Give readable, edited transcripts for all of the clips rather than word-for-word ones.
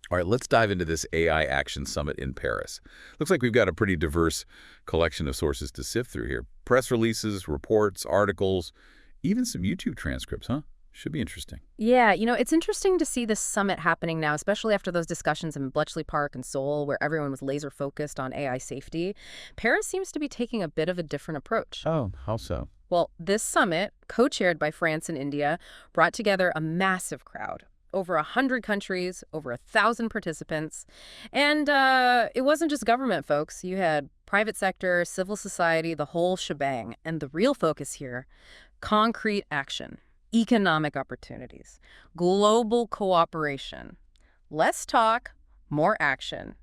All right, let's dive into this AI Action Summit in Paris. Looks like we've got a pretty diverse collection of sources to sift through here. Press releases, reports, articles, even some YouTube transcripts, huh? Should be interesting. Yeah, it's interesting to see this summit happening now, especially after those discussions in Bletchley Park and Seoul, where everyone was laser focused on AI safety. Paris seems to be taking a bit of a different approach. Oh, how so? Well, this summit, co-chaired by France and India, brought together a massive crowd. Over 100 countries, over 1,000 participants. And it wasn't just government, folks. You had private sector, civil society, the whole shebang. And the real focus here, concrete action, economic opportunities, global cooperation. Less talk, more action.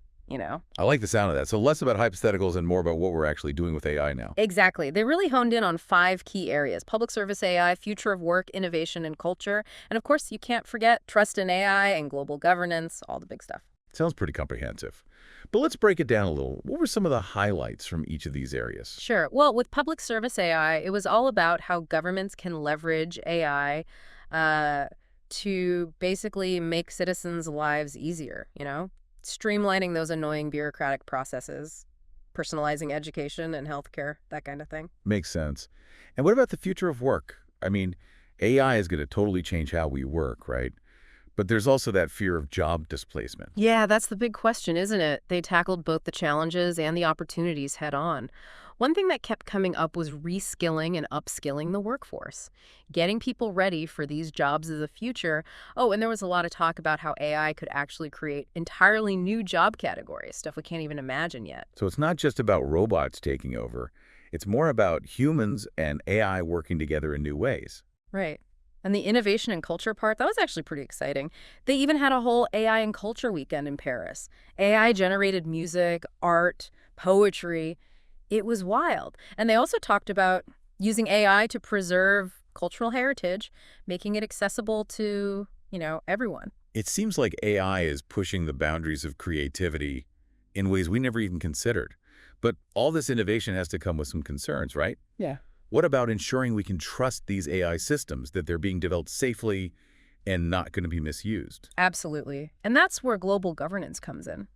I like the sound of that. So less about hypotheticals and more about what we're actually doing with AI now. Exactly. They really honed in on 5 key areas: public service AI, future of work, innovation, and culture. And of course, you can't forget trust in AI and global governance, all the big stuff. Sounds pretty comprehensive. But let's break it down a little. What were some of the highlights from each of these areas? Sure. Well, with public service AI, it was all about how governments can leverage AI uh, to basically make citizens' lives easier. Streamlining those annoying bureaucratic processes, personalizing education and healthcare, that kind of thing. Makes sense. And what about the future of work? I mean, AI is going to totally change how we work, right? But there's also that fear of job displacement. Yeah, that's the big question, isn't it? They tackled both the challenges and the opportunities head on. One thing that kept coming up was reskilling and upskilling the workforce, getting people ready for these jobs of the future. Oh, and there was a lot of talk about how AI could actually create entirely new job categories, stuff we can't even imagine yet. So it's not just about robots taking over. It's more about humans and AI working together in new ways. Right. And the innovation and culture part, that was actually pretty exciting. They even had a whole AI and culture weekend in Paris. AI generated music, art, poetry. It was wild. And they also talked about using AI to preserve cultural heritage, making it accessible to everyone. It seems like AI is pushing the boundaries of creativity in ways we never even considered. But all this innovation has to come with some concerns, right? Yeah. What about ensuring we can trust these AI systems, that they're being developed safely and not going to be misused? Absolutely. And that's where global governance comes in.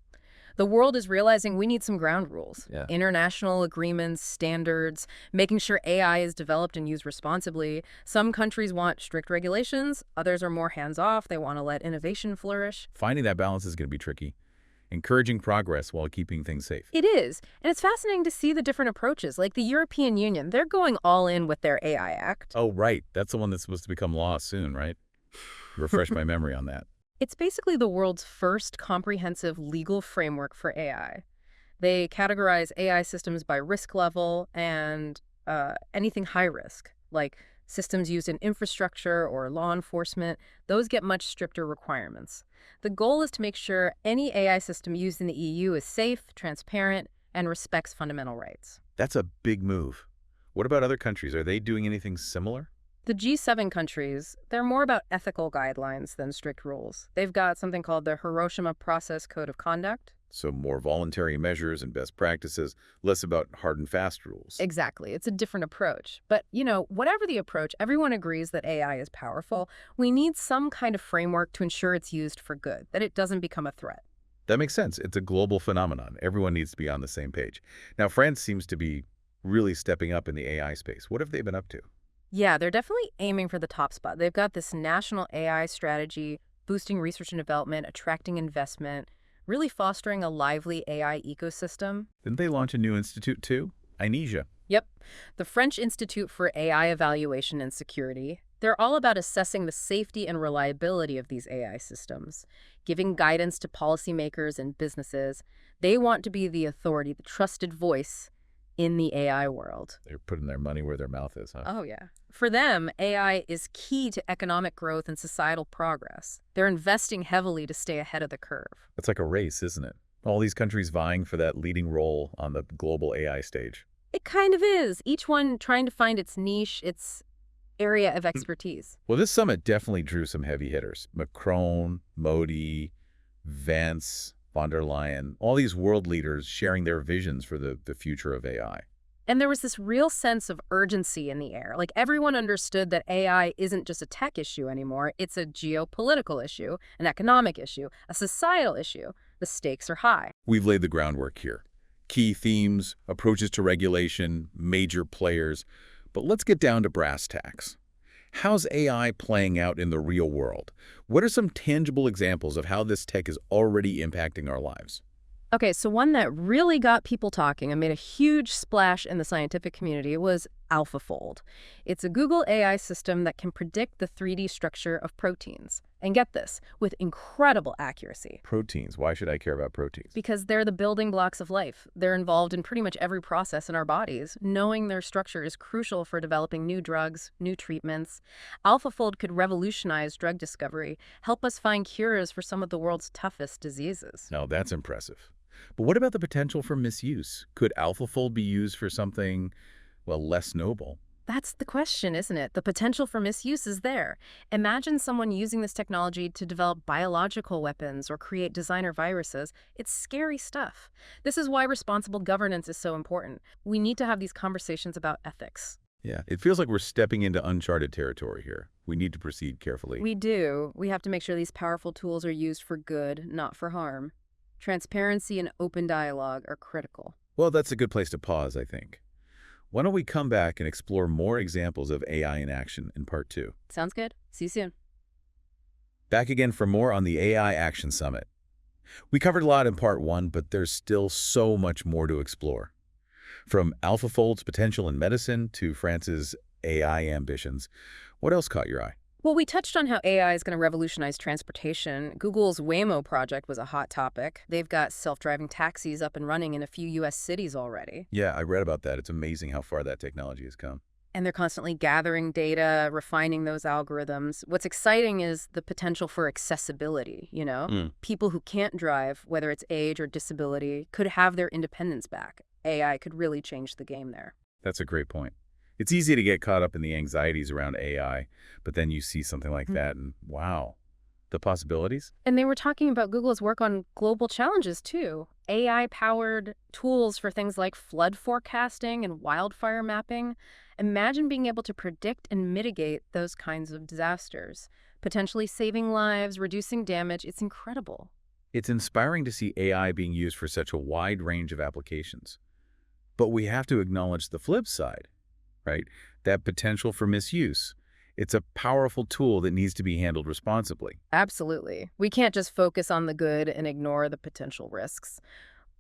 The world is realizing we need some ground rules, Yeah. international agreements, standards, making sure AI is developed and used responsibly. Some countries want strict regulations, others are more hands-off. They want to let innovation flourish. Finding that balance is going to be tricky. Encouraging progress while keeping things safe. It is. And it's fascinating to see the different approaches. Like the European Union, they're going all in with their AI Act. Oh, right. That's the one that's supposed to become law soon, right? Refresh my memory on that. It's basically the world's first comprehensive legal framework for AI. They categorize AI systems by risk level and anything high risk, like systems used in infrastructure or law enforcement. Those get much stricter requirements. The goal is to make sure any AI system used in the EU is safe, transparent, and respects fundamental rights. That's a big move. What about other countries? Are they doing anything similar? The G7 countries, they're more about ethical guidelines than strict rules. They've got something called the Hiroshima Process Code of Conduct. So more voluntary measures and best practices, less about hard and fast rules. Exactly. It's a different approach. But whatever the approach, everyone agrees that AI is powerful. We need some kind of framework to ensure it's used for good, that it doesn't become a threat. That makes sense. It's a global phenomenon. Everyone needs to be on the same page. Now, France seems to be really stepping up in the AI space. What have they been up to? Yeah, they're definitely aiming for the top spot. They've got this national AI strategy, boosting research and development, attracting investment, really fostering a lively AI ecosystem. Didn't they launch a new institute too? INESIA. Yep, the French Institute for AI Evaluation and Security. They're all about assessing the safety and reliability of these AI systems, giving guidance to policymakers and businesses. They want to be the authority, the trusted voice in the AI world. They're putting their money where their mouth is, huh? Oh, yeah. For them, AI is key to economic growth and societal progress. They're investing heavily to stay ahead of the curve. It's like a race, isn't it? All these countries vying for that leading role on the global AI stage. It kind of is, each one trying to find its niche, its area of expertise. Well, this summit definitely drew some heavy hitters. Macron, Modi, Vance, von der Leyen, all these world leaders sharing their visions for the future of AI. And there was this real sense of urgency in the air. Like everyone understood that AI isn't just a tech issue anymore. It's a geopolitical issue, an economic issue, a societal issue. The stakes are high. We've laid the groundwork here. Key themes, approaches to regulation, major players. But let's get down to brass tacks. How's AI playing out in the real world? What are some tangible examples of how this tech is already impacting our lives? Okay, so one that really got people talking and made a huge splash in the scientific community was AlphaFold. It's a Google AI system that can predict the 3D structure of proteins. And get this, with incredible accuracy. Proteins. Why should I care about proteins? Because they're the building blocks of life. They're involved in pretty much every process in our bodies. Knowing their structure is crucial for developing new drugs, new treatments. AlphaFold could revolutionize drug discovery, help us find cures for some of the world's toughest diseases. Now, that's impressive. But what about the potential for misuse? Could AlphaFold be used for something, well, less noble? That's the question, isn't it? The potential for misuse is there. Imagine someone using this technology to develop biological weapons or create designer viruses. It's scary stuff. This is why responsible governance is so important. We need to have these conversations about ethics. Yeah, it feels like we're stepping into uncharted territory here. We need to proceed carefully. We do. We have to make sure these powerful tools are used for good, not for harm. Transparency and open dialogue are critical. Well, that's a good place to pause, I think. Why don't we come back and explore more examples of AI in action in part 2? Sounds good. See you soon. Back again for more on the AI Action Summit. We covered a lot in part 1, but there's still so much more to explore. From AlphaFold's potential in medicine to France's AI ambitions, what else caught your eye? Well, we touched on how AI is going to revolutionize transportation. Google's Waymo project was a hot topic. They've got self-driving taxis up and running in a few U.S. cities already. Yeah, I read about that. It's amazing how far that technology has come. And they're constantly gathering data, refining those algorithms. What's exciting is the potential for accessibility, you know? People who can't drive, whether it's age or disability, could have their independence back. AI could really change the game there. That's a great point. It's easy to get caught up in the anxieties around AI, but then you see something like that and wow, the possibilities? And they were talking about Google's work on global challenges too. AI-powered tools for things like flood forecasting and wildfire mapping. Imagine being able to predict and mitigate those kinds of disasters, potentially saving lives, reducing damage. It's incredible. It's inspiring to see AI being used for such a wide range of applications. But we have to acknowledge the flip side. Right? That potential for misuse. It's a powerful tool that needs to be handled responsibly. Absolutely. We can't just focus on the good and ignore the potential risks.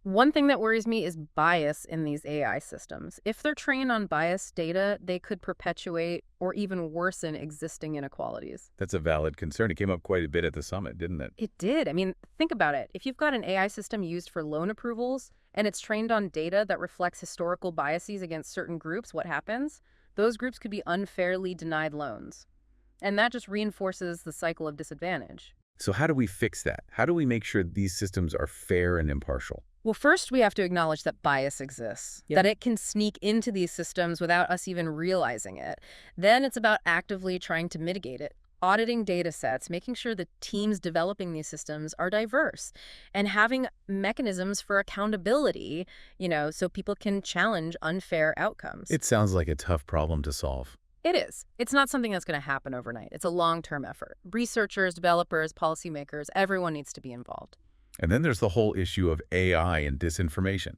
One thing that worries me is bias in these AI systems. If they're trained on biased data, they could perpetuate or even worsen existing inequalities. That's a valid concern. It came up quite a bit at the summit, didn't it? It did. I mean, think about it. If you've got an AI system used for loan approvals and it's trained on data that reflects historical biases against certain groups, what happens? Those groups could be unfairly denied loans. And that just reinforces the cycle of disadvantage. So how do we fix that? How do we make sure these systems are fair and impartial? Well, first, we have to acknowledge that bias exists, that it can sneak into these systems without us even realizing it. Then it's about actively trying to mitigate it, auditing data sets, making sure the teams developing these systems are diverse, and having mechanisms for accountability, so people can challenge unfair outcomes. It sounds like a tough problem to solve. It is. It's not something that's going to happen overnight. It's a long-term effort. Researchers, developers, policymakers, everyone needs to be involved. And then there's the whole issue of AI and disinformation.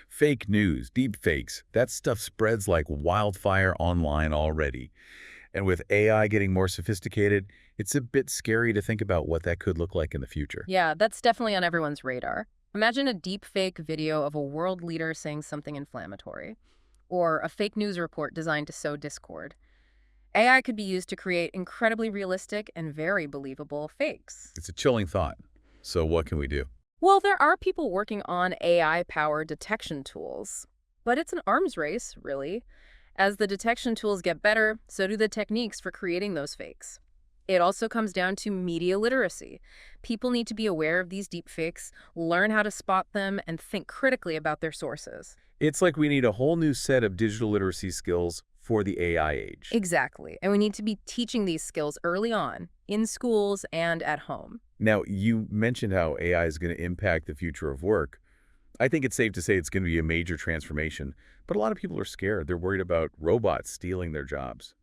Fake news, deep fakes, that stuff spreads like wildfire online already. And with AI getting more sophisticated, it's a bit scary to think about what that could look like in the future. Yeah, that's definitely on everyone's radar. Imagine a deep fake video of a world leader saying something inflammatory, or a fake news report designed to sow discord. AI could be used to create incredibly realistic and very believable fakes. It's a chilling thought. So what can we do? Well, there are people working on AI-powered detection tools, but it's an arms race, really. As the detection tools get better, so do the techniques for creating those fakes. It also comes down to media literacy. People need to be aware of these deepfakes, learn how to spot them, and think critically about their sources. It's like we need a whole new set of digital literacy skills for the AI age. Exactly. And we need to be teaching these skills early on, in schools and at home. Now, you mentioned how AI is going to impact the future of work. I think it's safe to say it's going to be a major transformation, but a lot of people are scared. They're worried about robots stealing their jobs.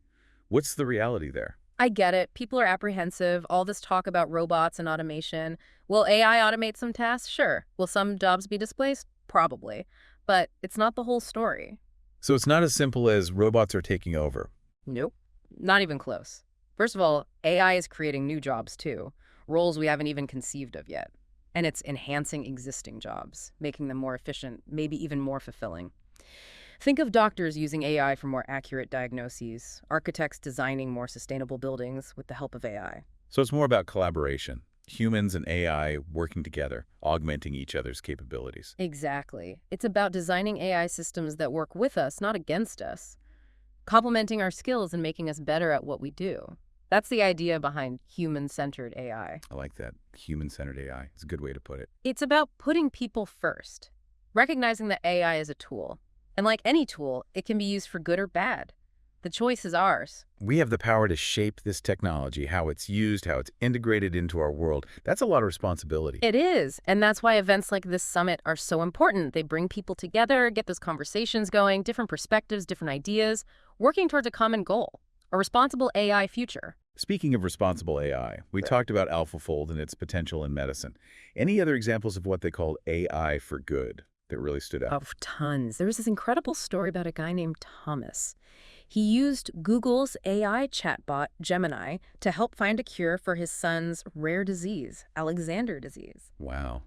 What's the reality there? I get it. People are apprehensive. All this talk about robots and automation. Will AI automate some tasks? Sure. Will some jobs be displaced? Probably. But it's not the whole story. So it's not as simple as robots are taking over. Nope. Not even close. First of all, AI is creating new jobs too, roles we haven't even conceived of yet. And it's enhancing existing jobs, making them more efficient, maybe even more fulfilling. Think of doctors using AI for more accurate diagnoses, architects designing more sustainable buildings with the help of AI. So it's more about collaboration, humans and AI working together, augmenting each other's capabilities. Exactly. It's about designing AI systems that work with us, not against us, complementing our skills and making us better at what we do. That's the idea behind human-centered AI. I like that. Human-centered AI. It's a good way to put it. It's about putting people first, recognizing that AI is a tool. And like any tool, it can be used for good or bad. The choice is ours. We have the power to shape this technology, how it's used, how it's integrated into our world. That's a lot of responsibility. It is. And that's why events like this summit are so important. They bring people together, get those conversations going, different perspectives, different ideas, working towards a common goal, a responsible AI future. Speaking of responsible AI, we talked about AlphaFold and its potential in medicine. Any other examples of what they call AI for good that really stood out? Oh, tons. There was this incredible story about a guy named Thomas. He used Google's AI chatbot, Gemini, to help find a cure for his son's rare disease, Alexander disease. Wow.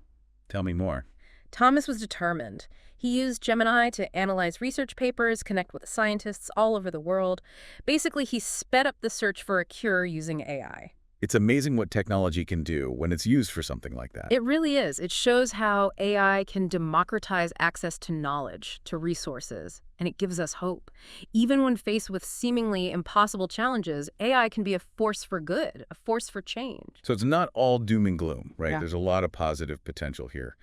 Tell me more. Thomas was determined. He used Gemini to analyze research papers, connect with scientists all over the world. Basically, he sped up the search for a cure using AI. It's amazing what technology can do when it's used for something like that. It really is. It shows how AI can democratize access to knowledge, to resources, and it gives us hope. Even when faced with seemingly impossible challenges, AI can be a force for good, a force for change. So it's not all doom and gloom, right? Yeah. There's a lot of positive potential here.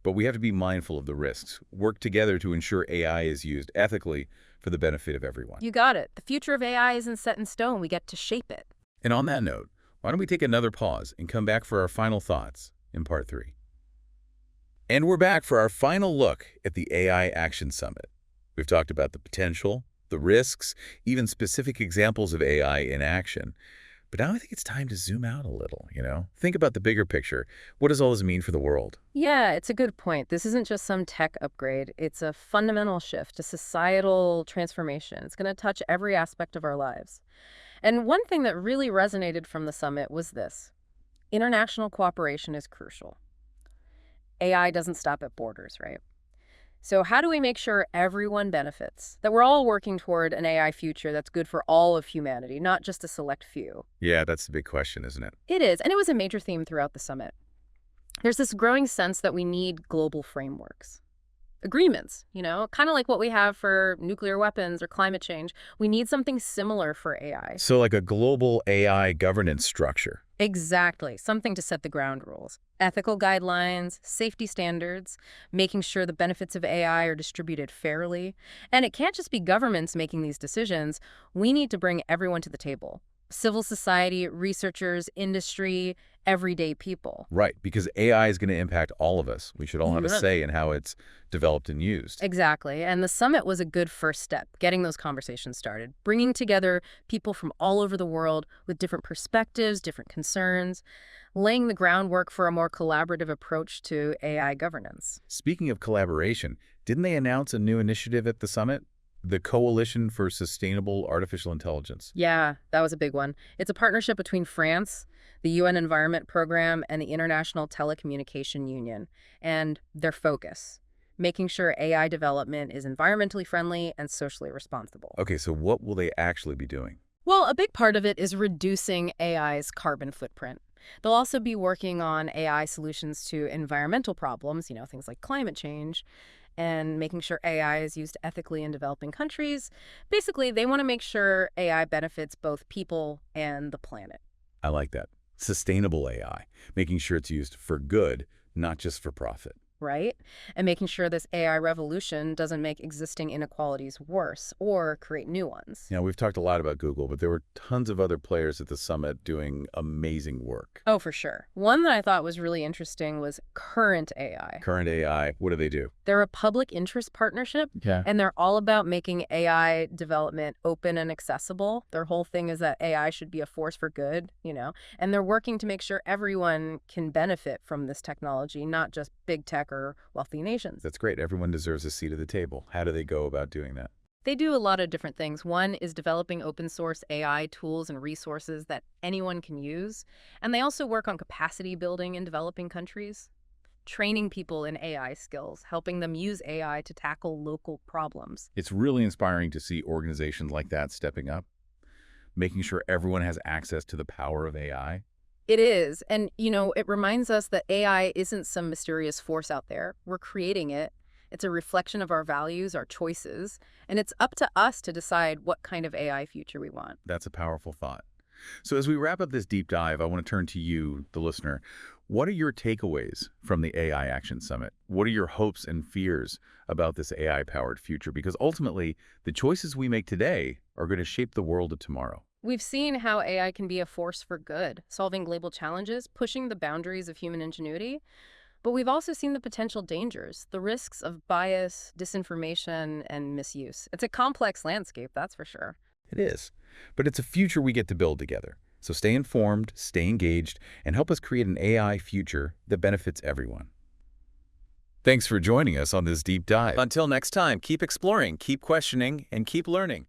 But we have to be mindful of the risks, work together to ensure AI is used ethically for the benefit of everyone. You got it. The future of AI isn't set in stone. We get to shape it. And on that note, why don't we take another pause and come back for our final thoughts in part 3. And we're back for our final look at the AI Action Summit. We've talked about the potential, the risks, even specific examples of AI in action. But now I think it's time to zoom out a little, Think about the bigger picture. What does all this mean for the world? Yeah, it's a good point. This isn't just some tech upgrade. It's a fundamental shift, a societal transformation. It's going to touch every aspect of our lives. And one thing that really resonated from the summit was this. International cooperation is crucial. AI doesn't stop at borders, right? So how do we make sure everyone benefits? That we're all working toward an AI future that's good for all of humanity, not just a select few. Yeah, that's the big question, isn't it? It is, and it was a major theme throughout the summit. There's this growing sense that we need global frameworks. Agreements, kind of like what we have for nuclear weapons or climate change. We need something similar for AI. So like a global AI governance structure. Exactly. Something to set the ground rules. Ethical guidelines, safety standards, making sure the benefits of AI are distributed fairly. And it can't just be governments making these decisions. We need to bring everyone to the table. Civil society, researchers, industry, everyday people. Right, because AI is going to impact all of us. We should all have a say in how it's developed and used. Exactly. And the summit was a good first step, getting those conversations started, bringing together people from all over the world with different perspectives, different concerns, laying the groundwork for a more collaborative approach to AI governance. Speaking of collaboration, didn't they announce a new initiative at the summit? The Coalition for Sustainable Artificial Intelligence. Yeah, that was a big one. It's a partnership between France, the UN Environment Program, and the International Telecommunication Union, and their focus, making sure AI development is environmentally friendly and socially responsible. Okay, so what will they actually be doing? Well, a big part of it is reducing AI's carbon footprint. They'll also be working on AI solutions to environmental problems, things like climate change, and making sure AI is used ethically in developing countries. Basically, they want to make sure AI benefits both people and the planet. I like that. Sustainable AI, making sure it's used for good, not just for profit. right? And making sure this AI revolution doesn't make existing inequalities worse or create new ones. Now, we've talked a lot about Google, but there were tons of other players at the summit doing amazing work. Oh, for sure. One that I thought was really interesting was Current AI. Current AI, what do they do? They're a public interest partnership, Yeah. and they're all about making AI development open and accessible. Their whole thing is that AI should be a force for good, and they're working to make sure everyone can benefit from this technology, not just big tech or wealthy nations. That's great. Everyone deserves a seat at the table. How do they go about doing that? They do a lot of different things. One is developing open source AI tools and resources that anyone can use. And they also work on capacity building in developing countries, training people in AI skills, helping them use AI to tackle local problems. It's really inspiring to see organizations like that stepping up, making sure everyone has access to the power of AI. It is. And, it reminds us that AI isn't some mysterious force out there. We're creating it. It's a reflection of our values, our choices, and it's up to us to decide what kind of AI future we want. That's a powerful thought. So as we wrap up this deep dive, I want to turn to you, the listener. What are your takeaways from the AI Action Summit? What are your hopes and fears about this AI-powered future? Because ultimately, the choices we make today are going to shape the world of tomorrow. We've seen how AI can be a force for good, solving global challenges, pushing the boundaries of human ingenuity. But we've also seen the potential dangers, the risks of bias, disinformation, and misuse. It's a complex landscape, that's for sure. It is. But it's a future we get to build together. So stay informed, stay engaged, and help us create an AI future that benefits everyone. Thanks for joining us on this deep dive. Until next time, keep exploring, keep questioning, and keep learning.